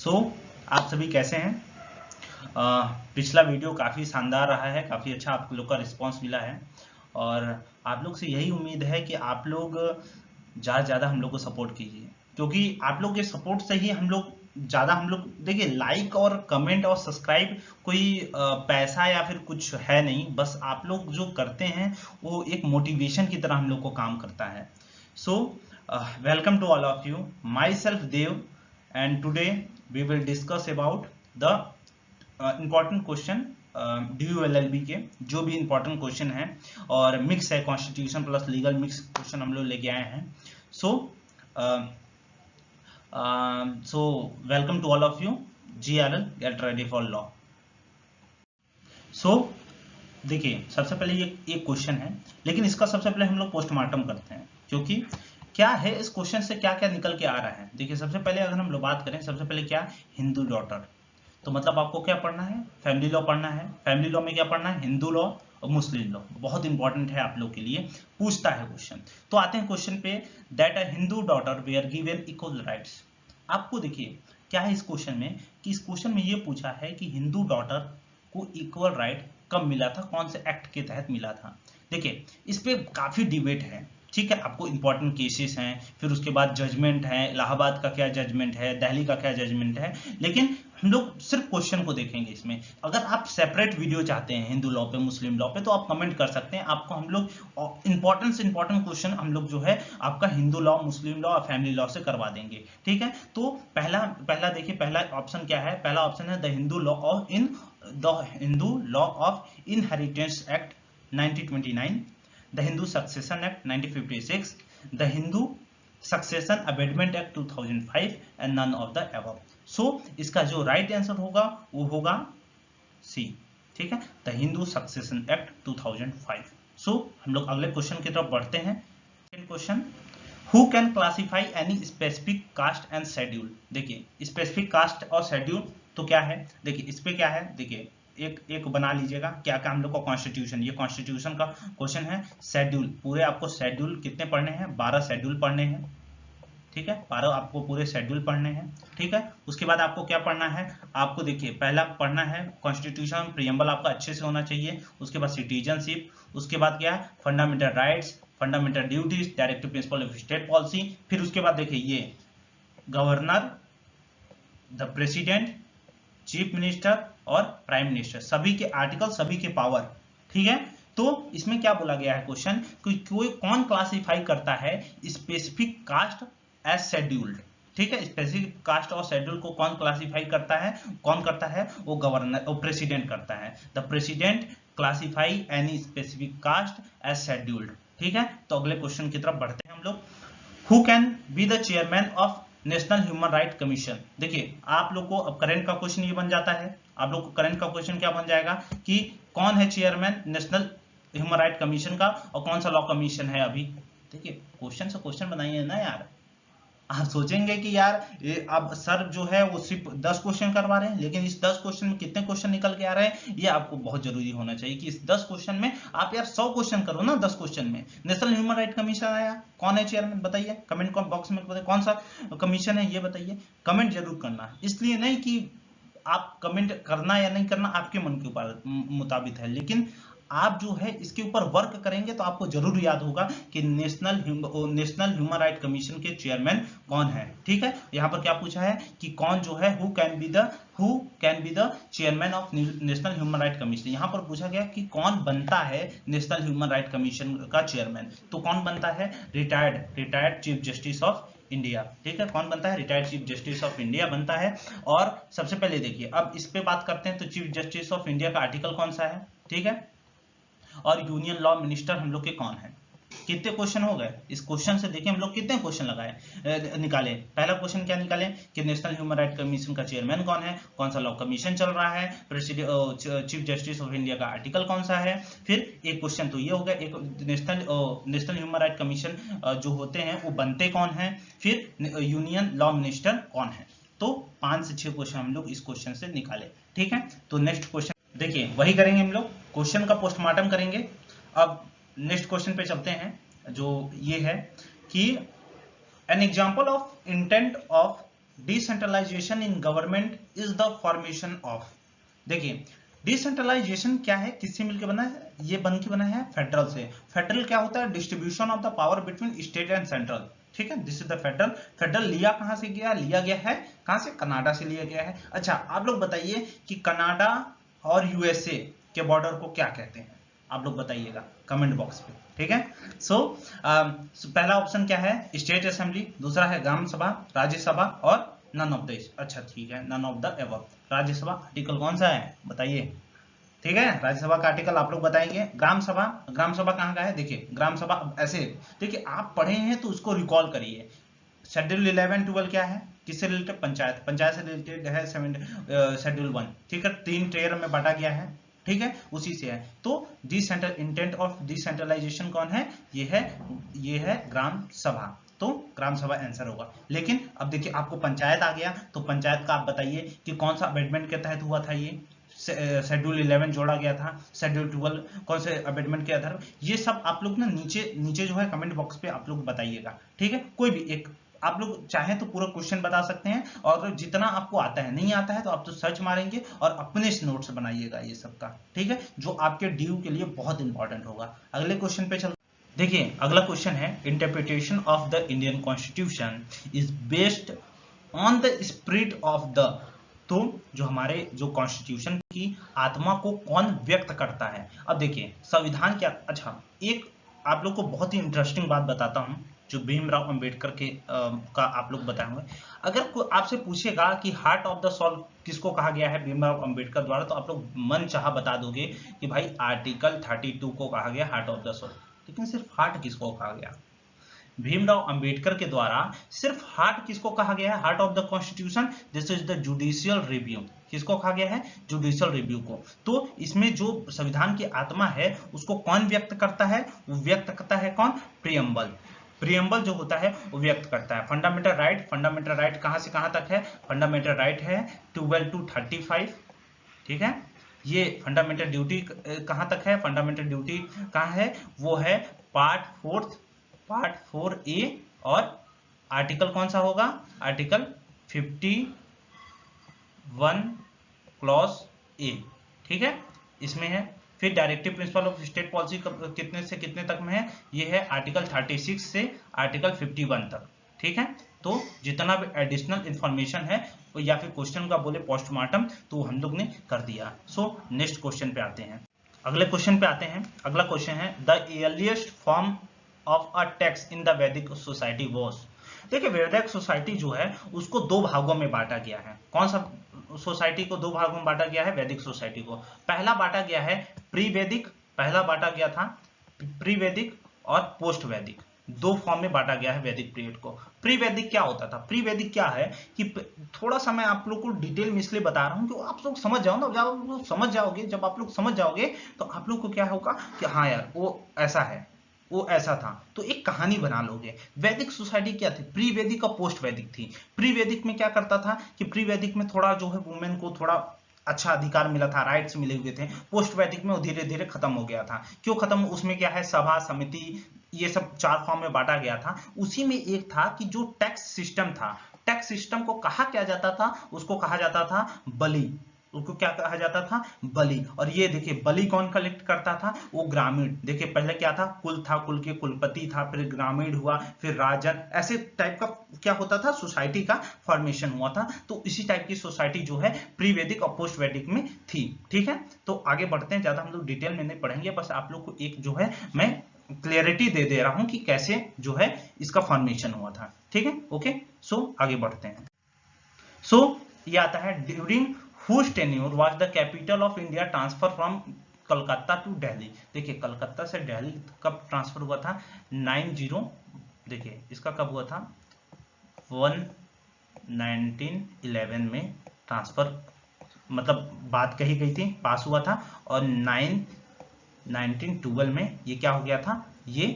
सो आप सभी कैसे हैं? पिछला वीडियो काफ़ी शानदार रहा है, काफ़ी अच्छा आप लोग का रिस्पांस मिला है और आप लोग से यही उम्मीद है कि आप लोग ज़्यादा से ज़्यादा हम लोग को सपोर्ट कीजिए, क्योंकि आप लोग के सपोर्ट से ही हम लोग देखिए, लाइक और कमेंट और सब्सक्राइब कोई पैसा या फिर कुछ है नहीं, बस आप लोग जो करते हैं वो एक मोटिवेशन की तरह हम लोग को काम करता है। So welcome to all of you, myself Dev, and today we will discuss about the important question DULLB के जो भी important question है और मिक्स है, constitution plus legal mix question हम लोग लेके आए हैं। So welcome to all of you. GRL get ready for law. So देखिए, सबसे पहले ये एक क्वेश्चन है, लेकिन इसका सबसे पहले हम लोग पोस्टमार्टम करते हैं, क्योंकि क्या है इस क्वेश्चन से क्या क्या निकल के आ रहा है। देखिए, सबसे पहले अगर हम लोग बात करें, सबसे पहले क्या, हिंदू डॉटर, तो मतलब आपको क्या पढ़ना है, फैमिली लॉ पढ़ना है। फैमिली लॉ में क्या पढ़ना है, हिंदू लॉ और मुस्लिम लॉ, बहुत इंपॉर्टेंट है आप लोग के लिए, पूछता है क्वेश्चन। तो आते हैं क्वेश्चन पे, that a Hindu daughter were given equal rights. आपको देखिए क्या है इस क्वेश्चन में, कि इस क्वेश्चन में ये पूछा है कि हिंदू डॉटर को इक्वल राइट कब मिला था, कौन से एक्ट के तहत मिला था। देखिए, इस पे काफी डिबेट है, ठीक है, आपको इंपॉर्टेंट केसेस हैं, फिर उसके बाद जजमेंट है, इलाहाबाद का क्या जजमेंट है, दिल्ली का क्या जजमेंट है, लेकिन हम लोग सिर्फ क्वेश्चन को देखेंगे इसमें। अगर आप सेपरेट वीडियो चाहते हैं हिंदू लॉ पे, मुस्लिम लॉ पे, तो आप कमेंट कर सकते हैं, आपको हम लोग इंपॉर्टेंट से इंपॉर्टेंट क्वेश्चन हम लोग जो है आपका हिंदू लॉ, मुस्लिम लॉ और फैमिली लॉ से करवा देंगे, ठीक है। तो पहला देखिए, पहला ऑप्शन क्या है, पहला ऑप्शन है the Hindu law of inheritance act 1929, the Hindu Succession Act 1956, the Hindu Succession Amendment Act 2005 and none of the above. So इसका जो राइट आंसर होगा वो होगा सी, ठीक है, the Hindu succession act 2005। So हम लोग अगले क्वेश्चन की तरफ बढ़ते हैं। Second question, who can classify any specific caste and schedule. देखिए, स्पेसिफिक कास्ट और शेड्यूल तो क्या है, देखिए इस पे क्या है, देखिए एक बना लीजिएगा, क्या क्या हम लोग को कॉन्स्टिट्यूशन, ये कॉन्स्टिट्यूशन का क्वेश्चन है। शेड्यूल, पूरे आपको शेड्यूल कितने पढ़ने हैं, 12 शेड्यूल पढ़ने हैं, ठीक है, 12 आपको पूरे शेड्यूल पढ़ने हैं, ठीक है। उसके बाद आपको क्या पढ़ना है, आपको देखिए पहला पढ़ना है कॉन्स्टिट्यूशन, प्रियम्बल आपका अच्छे से होना चाहिए, उसके बाद सिटीजनशिप, उसके बाद क्या, fundamental rights, fundamental duties, directive principle of state policy, फिर उसके बाद देखिए ये governor, the president, chief minister और प्राइम मिनिस्टर, सभी के आर्टिकल, सभी के पावर, ठीक है। तो इसमें क्या बोला गया है क्वेश्चन, कोई कौन क्लासिफाई करता है स्पेसिफिक कास्ट एज शेड्यूल्ड, ठीक है, स्पेसिफिक कास्ट और शेड्यूल को कौन क्लासिफाई करता है, कौन करता है, वो गवर्नर, वो प्रेसिडेंट करता है। The president classify any specific caste as scheduled, ठीक है। तो अगले क्वेश्चन की तरफ बढ़ते हैं हम लोग। Who can be the chairman of national human right commission. देखिए, आप लोग को अब करंट का क्वेश्चन ये बन जाता है, आप लोग को करंट का क्वेश्चन क्या बन जाएगा कि कौन है chairman national human right commission का और कौन सा लॉ कमीशन है अभी। देखिए, क्वेश्चन से क्वेश्चन बनाइए ना यार, आप सोचेंगे कि यार ये अब सर जो है वो सिर्फ 10 क्वेश्चन करवा रहे हैं, लेकिन इस 10 क्वेश्चन में कितने क्वेश्चन निकल के आ रहे हैं, ये आपको बहुत जरूरी होना चाहिए कि इस 10 क्वेश्चन में आप यार 100 क्वेश्चन करो ना। 10 क्वेश्चन में नेशनल ह्यूमन राइट कमीशन आया, कौन है चेयरमैन बताइए, कमेंट बॉक्स में बताइए कौन सा कमीशन है, ये बताइए, कमेंट जरूर करना। इसलिए नहीं कि आप कमेंट करना या नहीं करना आपके मन के ऊपर मुताबिक है, लेकिन आप जो है इसके ऊपर वर्क करेंगे तो आपको जरूर याद होगा कि नेशनल ह्यूमन राइट कमीशन के चेयरमैन कौन है, ठीक है। यहाँ पर क्या पूछा है कि कौन जो है who can be the chairman of national human right commission. यहाँ पर पूछा गया कि कौन बनता है नेशनल ह्यूमन राइट कमीशन का चेयरमैन, तो कौन बनता है, retired chief justice of India, ठीक है, कौन बनता है, retired chief justice of India बनता है। और सबसे पहले देखिए, अब इस पे बात करते हैं, तो चीफ जस्टिस ऑफ इंडिया का आर्टिकल कौन सा है, ठीक है, और यूनियन लॉ मिनिस्टर हम लोग के कौन है। कितने क्वेश्चन हो गए इस क्वेश्चन से, देखिए हम लोग कितने क्वेश्चन लगाए निकाले। पहला क्वेश्चन क्या निकाले कि नेशनल ह्यूमन राइट कमीशन का चेयरमैन कौन है, कौन सा लॉ कमीशन चल रहा है, चीफ जस्टिस ऑफ इंडिया का आर्टिकल कौन सा है। फिर एक क्वेश्चन तो ये हो गया, एक नेशनल ह्यूमन राइट कमीशन जो होते हैं वो बनते कौन है, फिर यूनियन लॉ मिनिस्टर कौन है। तो 5 से 6 क्वेश्चन हम लोग इस क्वेश्चन से निकाले, ठीक है। तो नेक्स्ट क्वेश्चन देखिए, वही करेंगे हम लोग, क्वेश्चन का पोस्टमार्टम करेंगे। अब नेक्स्ट क्वेश्चन पे चलते हैं, जो ये है कि an example of intent of decentralisation in government is the formation of, देखिए डिसेंट्रलाइजेशन क्या है, किससे मिलकर बना है, ये बन के बना है फेडरल से। फेडरल क्या होता है, distribution of the power between state and central, ठीक है, this is the federal. Federal लिया कहां से गया, लिया गया है कहां से, कनाडा से लिया गया है। अच्छा आप लोग बताइए कि कनाडा और यूएसए के बॉर्डर को क्या कहते हैं, आप लोग बताइएगा कमेंट बॉक्स पे, ठीक है। सो पहला ऑप्शन क्या है, स्टेट असेंबली, दूसरा है ग्राम सभा, राज्यसभा और नन ऑफ द, अच्छा ठीक है, none of the above. Rajya Sabha article कौन सा है बताइए, ठीक है, राज्यसभा का आर्टिकल आप लोग बताएंगे। ग्राम सभा, ग्राम सभा कहाँ का है, देखिए ग्राम सभा ऐसे, देखिए आप पढ़े हैं तो उसको रिकॉल करिए। शेड्यूल 11, 12 क्या है, किससे रिलेटेड, पंचायत, पंचायत से रिलेटेड है शेड्यूल 1, ठीक है, 3 टेयर में बांटा गया है, ठीक है, उसी से है। तो डिसेंट्रल इंटेंट ऑफ डिसेंट्रलाइजेशन कौन है, ये है ग्राम सभा, तो ग्राम सभा आंसर होगा। लेकिन अब देखिए आपको पंचायत आ गया, तो पंचायत का आप बताइए कि कौन सा अमेंडमेंट के तहत हुआ था, ये शेड्यूल 11 जोड़ा गया था, शेड्यूल 12 कौन से अमेंडमेंट के आधार, ये सब आप लोग ना नीचे नीचे जो है कमेंट बॉक्स पे आप लोग बताइएगा, ठीक है। कोई भी एक आप लोग चाहें तो पूरा क्वेश्चन बता सकते हैं, और जितना आपको आता है, नहीं आता है तो आप तो सर्च मारेंगे और अपने नोट्स बनाइएगा ये सब का, ठीक है, जो आपके ड्यू के लिए बहुत इंपॉर्टेंट होगा। अगले क्वेश्चन पे चलते, देखिए अगला क्वेश्चन है, interpretation of the Indian constitution is based on the spirit of the, तो जो हमारे जो कॉन्स्टिट्यूशन की आत्मा को कौन व्यक्त करता है। अब देखिए संविधान क्या, अच्छा एक आप लोग को बहुत ही इंटरेस्टिंग बात बताता हूं, जो भीमराव अंबेडकर के का आप लोग बताए हुए। अगर कोई आपसे पूछेगा कि हार्ट ऑफ द सोल किसको कहा गया है भीमराव अंबेडकर द्वारा, तो आप लोग मन चाह बता दोगे कि भाई आर्टिकल 32 को कहा गया हार्ट ऑफ द सोल। लेकिन सिर्फ हार्ट किसको कहा गया, भीमराव अंबेडकर के द्वारा सिर्फ हार्ट किसको कहा गया है, heart of the constitution, this is the judicial review, किसको कहा गया है, जुडिशियल रिव्यू को। तो इसमें जो संविधान की आत्मा है उसको कौन व्यक्त करता है, वो व्यक्त करता है कौन, प्रियम्बल। प्रियम्बल जो होता है वो व्यक्त करता है फंडामेंटल राइट। फंडामेंटल राइट कहां से कहां तक है, फंडामेंटल राइट है 12 to 35, ठीक है। ये फंडामेंटल ड्यूटी कहां तक है, फंडामेंटल ड्यूटी कहां है, वो है पार्ट 4A, और आर्टिकल कौन सा होगा, आर्टिकल 51 क्लॉज A, ठीक है, इसमें है। फिर directive principle of state policy कितने से कितने तक में है, ये है आर्टिकल 36 से आर्टिकल 51 तक, ठीक है। तो जितना भी एडिशनल इंफॉर्मेशन है या फिर क्वेश्चन का बोले पोस्टमार्टम, तो हम लोग ने कर दिया। सो नेक्स्ट क्वेश्चन पे आते हैं, अगले क्वेश्चन पे आते हैं। अगला क्वेश्चन है, the earliest form of a tax in the वैदिक सोसाइटी वाज। देखिए वैदिक सोसाइटी जो है उसको 2 भागों में बांटा गया है। कौन सा सोसाइटी को 2 भागों में बांटा गया है, वैदिक सोसाइटी को। पहला बांटा गया है प्री वैदिक, पहला बांटा गया था प्री वैदिक और पोस्ट वैदिक, 2 फॉर्म में बांटा गया है वैदिक पीरियड को। प्री वैदिक क्या होता था, प्री वैदिक क्या है कि थोड़ा सा मैं आप लोग को डिटेल में इसलिए बता रहा हूं कि आप लोग समझ जाओ ना, जब आप लोग समझ जाओगे, जब आप लोग समझ जाओगे तो आप लोग को क्या होगा कि हाँ यार वो ऐसा है, वो ऐसा था, तो एक कहानी बना लोगे। वैदिक सोसाइटी क्या थी, प्री वैदिक और पोस्ट वैदिक थी। प्री वैदिक में क्या करता था कि प्री वैदिक में थोड़ा जो है वुमेन को थोड़ा अच्छा अधिकार मिला था, राइट्स मिले हुए थे। पोस्ट वैदिक में वो धीरे धीरे खत्म हो गया था। क्यों खत्म, उसमें क्या है, सभा समिति ये सब 4 फॉर्म में बांटा गया था। उसी में एक था कि जो टैक्स सिस्टम था, टैक्स सिस्टम को कहा क्या जाता था, उसको कहा जाता था बलि, उसको क्या कहा जाता था, बलि। और ये देखिए बलि कौन कलेक्ट करता था, वो ग्रामीण। देखिए पहले क्या था, कुल था, कुल के कुलपति था, फिर ग्रामीण हुआ, फिर राजन, ऐसे टाइप का क्या होता था, सोसाइटी का फॉर्मेशन हुआ था। तो इसी टाइप की सोसाइटी जो है प्री वैदिक और पोस्ट वैदिक में थी, ठीक है। तो आगे बढ़ते हैं, ज्यादा हम लोग डिटेल में नहीं पढ़ेंगे, बस आप लोग को एक जो है मैं क्लियरिटी दे रहा हूं कि कैसे जो है इसका फॉर्मेशन हुआ था, ठीक है। ओके, सो आगे बढ़ते हैं। सो ये आता है, during whose tenure was the capital of India transfer from Calcutta to Delhi. देखिए कलकत्ता से दिल्ली कब ट्रांसफर हुआ था, 90, देखिए इसका कब हुआ था, 1911 में ट्रांसफर, मतलब बात कही गई थी, पास हुआ था, और 1912 में ये क्या हो गया था, ये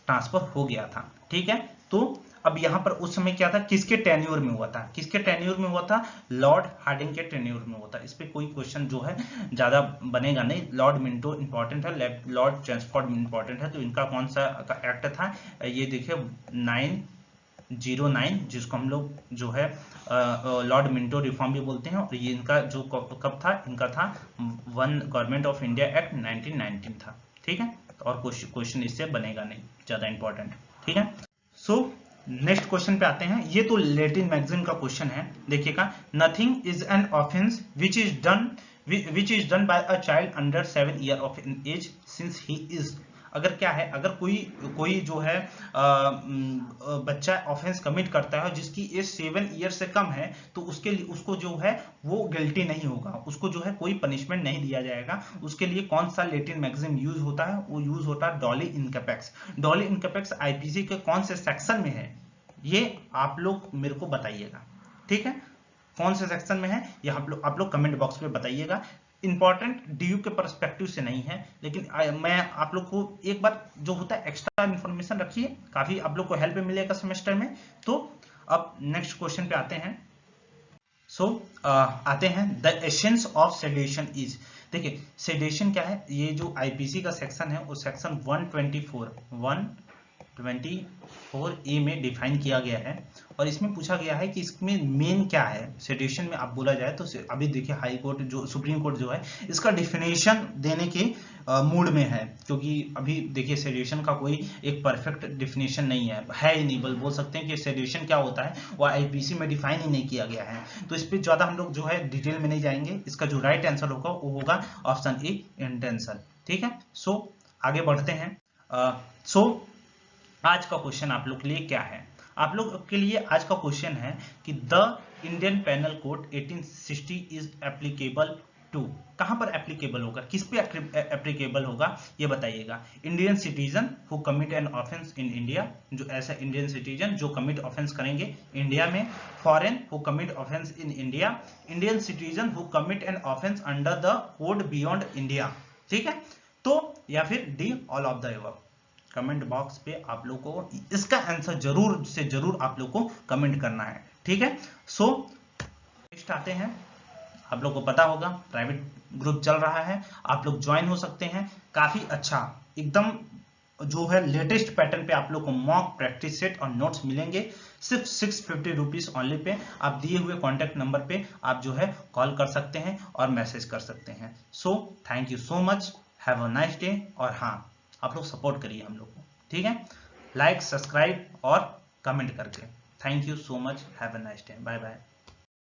ट्रांसफर हो गया था, ठीक है। तो अब यहां पर उस समय क्या था, किसके टेन्योर में हुआ था, किसके टेन्योर में हुआ था, लॉर्ड हार्डिंग के टेन्योर में हुआ था। इस पे कोई क्वेश्चन जो है ज्यादा बनेगा नहीं। लॉर्ड मिंटो इंपॉर्टेंट है, लॉर्ड चेम्सफोर्ड इंपॉर्टेंट है। तो इनका कौन सा एक्ट था, ये देखिए 09, जिसको हम लोग जो है लॉर्ड मिंटो रिफॉर्म भी बोलते हैं, और ये इनका जो कब था, इनका था one government of India act 1919 था। ठीक है, और क्वेश्चन इससे बनेगा नहीं ज्यादा इंपॉर्टेंट। ठीक है, सो नेक्स्ट क्वेश्चन पे आते हैं। ये तो लैटिन मैगजीन का क्वेश्चन है, देखिएगा। Nothing is an offence which is done by a child under 7 year of age since he is. अगर क्या है, अगर कोई जो है बच्चा ऑफेंस कमिट करता है जिसकी एज 7 ईयर से कम है, तो उसके लिए उसको जो है वो गिल्टी नहीं होगा, उसको जो है कोई पनिशमेंट नहीं दिया जाएगा। उसके लिए कौन सा लैटिन मैगजीन यूज होता है, वो यूज होता है डॉली इनकैपेक्स। डॉली इनकैपेक्स आईपीसी के कौन से सेक्शन में है, ये आप लोग मेरे को बताइएगा। ठीक है, कौन से सेक्शन में है ये आप लोग कमेंट बॉक्स में बताइएगा। इंपॉर्टेंट डीयू के पर्सपेक्टिव से नहीं है, लेकिन मैं आप लोग को एक बार जो होता है एक्स्ट्रा इन्फॉर्मेशन रखिए, काफी आप लोग को हेल्प मिलेगा सेमेस्टर में। तो अब नेक्स्ट क्वेश्चन पे आते हैं। आते हैं the essence of sedition is. देखिए सेडेशन क्या है, ये जो आईपीसी का सेक्शन है वो सेक्शन 124A में डिफाइन किया गया है, और इसमें पूछा गया है कि इसमें मेन क्या है। सेडेशन में आप बोला जाए तो अभी देखिए हाई कोर्ट जो सुप्रीम कोर्ट जो है इसका डिफिनेशन देने के मूड में है, क्योंकि अभी देखिए सेडेशन का कोई एक परफेक्ट डिफिनेशन नहीं है ही नहीं, बोल सकते हैं कि सेडेशन क्या होता है वो आईपीसी में डिफाइन ही नहीं किया गया है। तो इस पर ज्यादा हम लोग जो है डिटेल में नहीं जाएंगे। इसका जो राइट आंसर होगा वो होगा ऑप्शन ए, इंटेंशन। ठीक है, आगे बढ़ते हैं। आज का क्वेश्चन आप लोग के लिए क्या है, आप लोग के लिए आज का क्वेश्चन है कि the Indian penal code 1860 is applicable to. कहां पर एप्लीकेबल होगा, किस पे एप्लीकेबल होगा ये बताइएगा। Indian citizen who commit an offence in India, जो ऐसा इंडियन सिटीजन जो कमिट ऑफेंस करेंगे इंडिया में। Foreign who commit offence in India. Indian citizen who commit an offence under the code beyond India. ठीक है, तो या फिर D all of the above. Comment box पे आप लोग को इसका आंसर जरूर से जरूर आप लोग को कमेंट करना है। ठीक है, नेक्स्ट आते हैं। आप लोग को पता होगा प्राइवेट ग्रुप चल रहा है, आप लोग ज्वाइन हो सकते हैं। काफी अच्छा एकदम जो है लेटेस्ट पैटर्न पे आप लोग को मॉक प्रैक्टिस सेट और नोट्स मिलेंगे सिर्फ 650 रुपीज ऑनली पे। आप दिए हुए कॉन्टेक्ट नंबर पे आप जो है कॉल कर सकते हैं और मैसेज कर सकते हैं। Thank you so much, have a nice day. और हाँ, आप लोग सपोर्ट करिए हम लोग को। ठीक है, लाइक, सब्सक्राइब और कमेंट करके। Thank you so much, have a nice day, bye bye.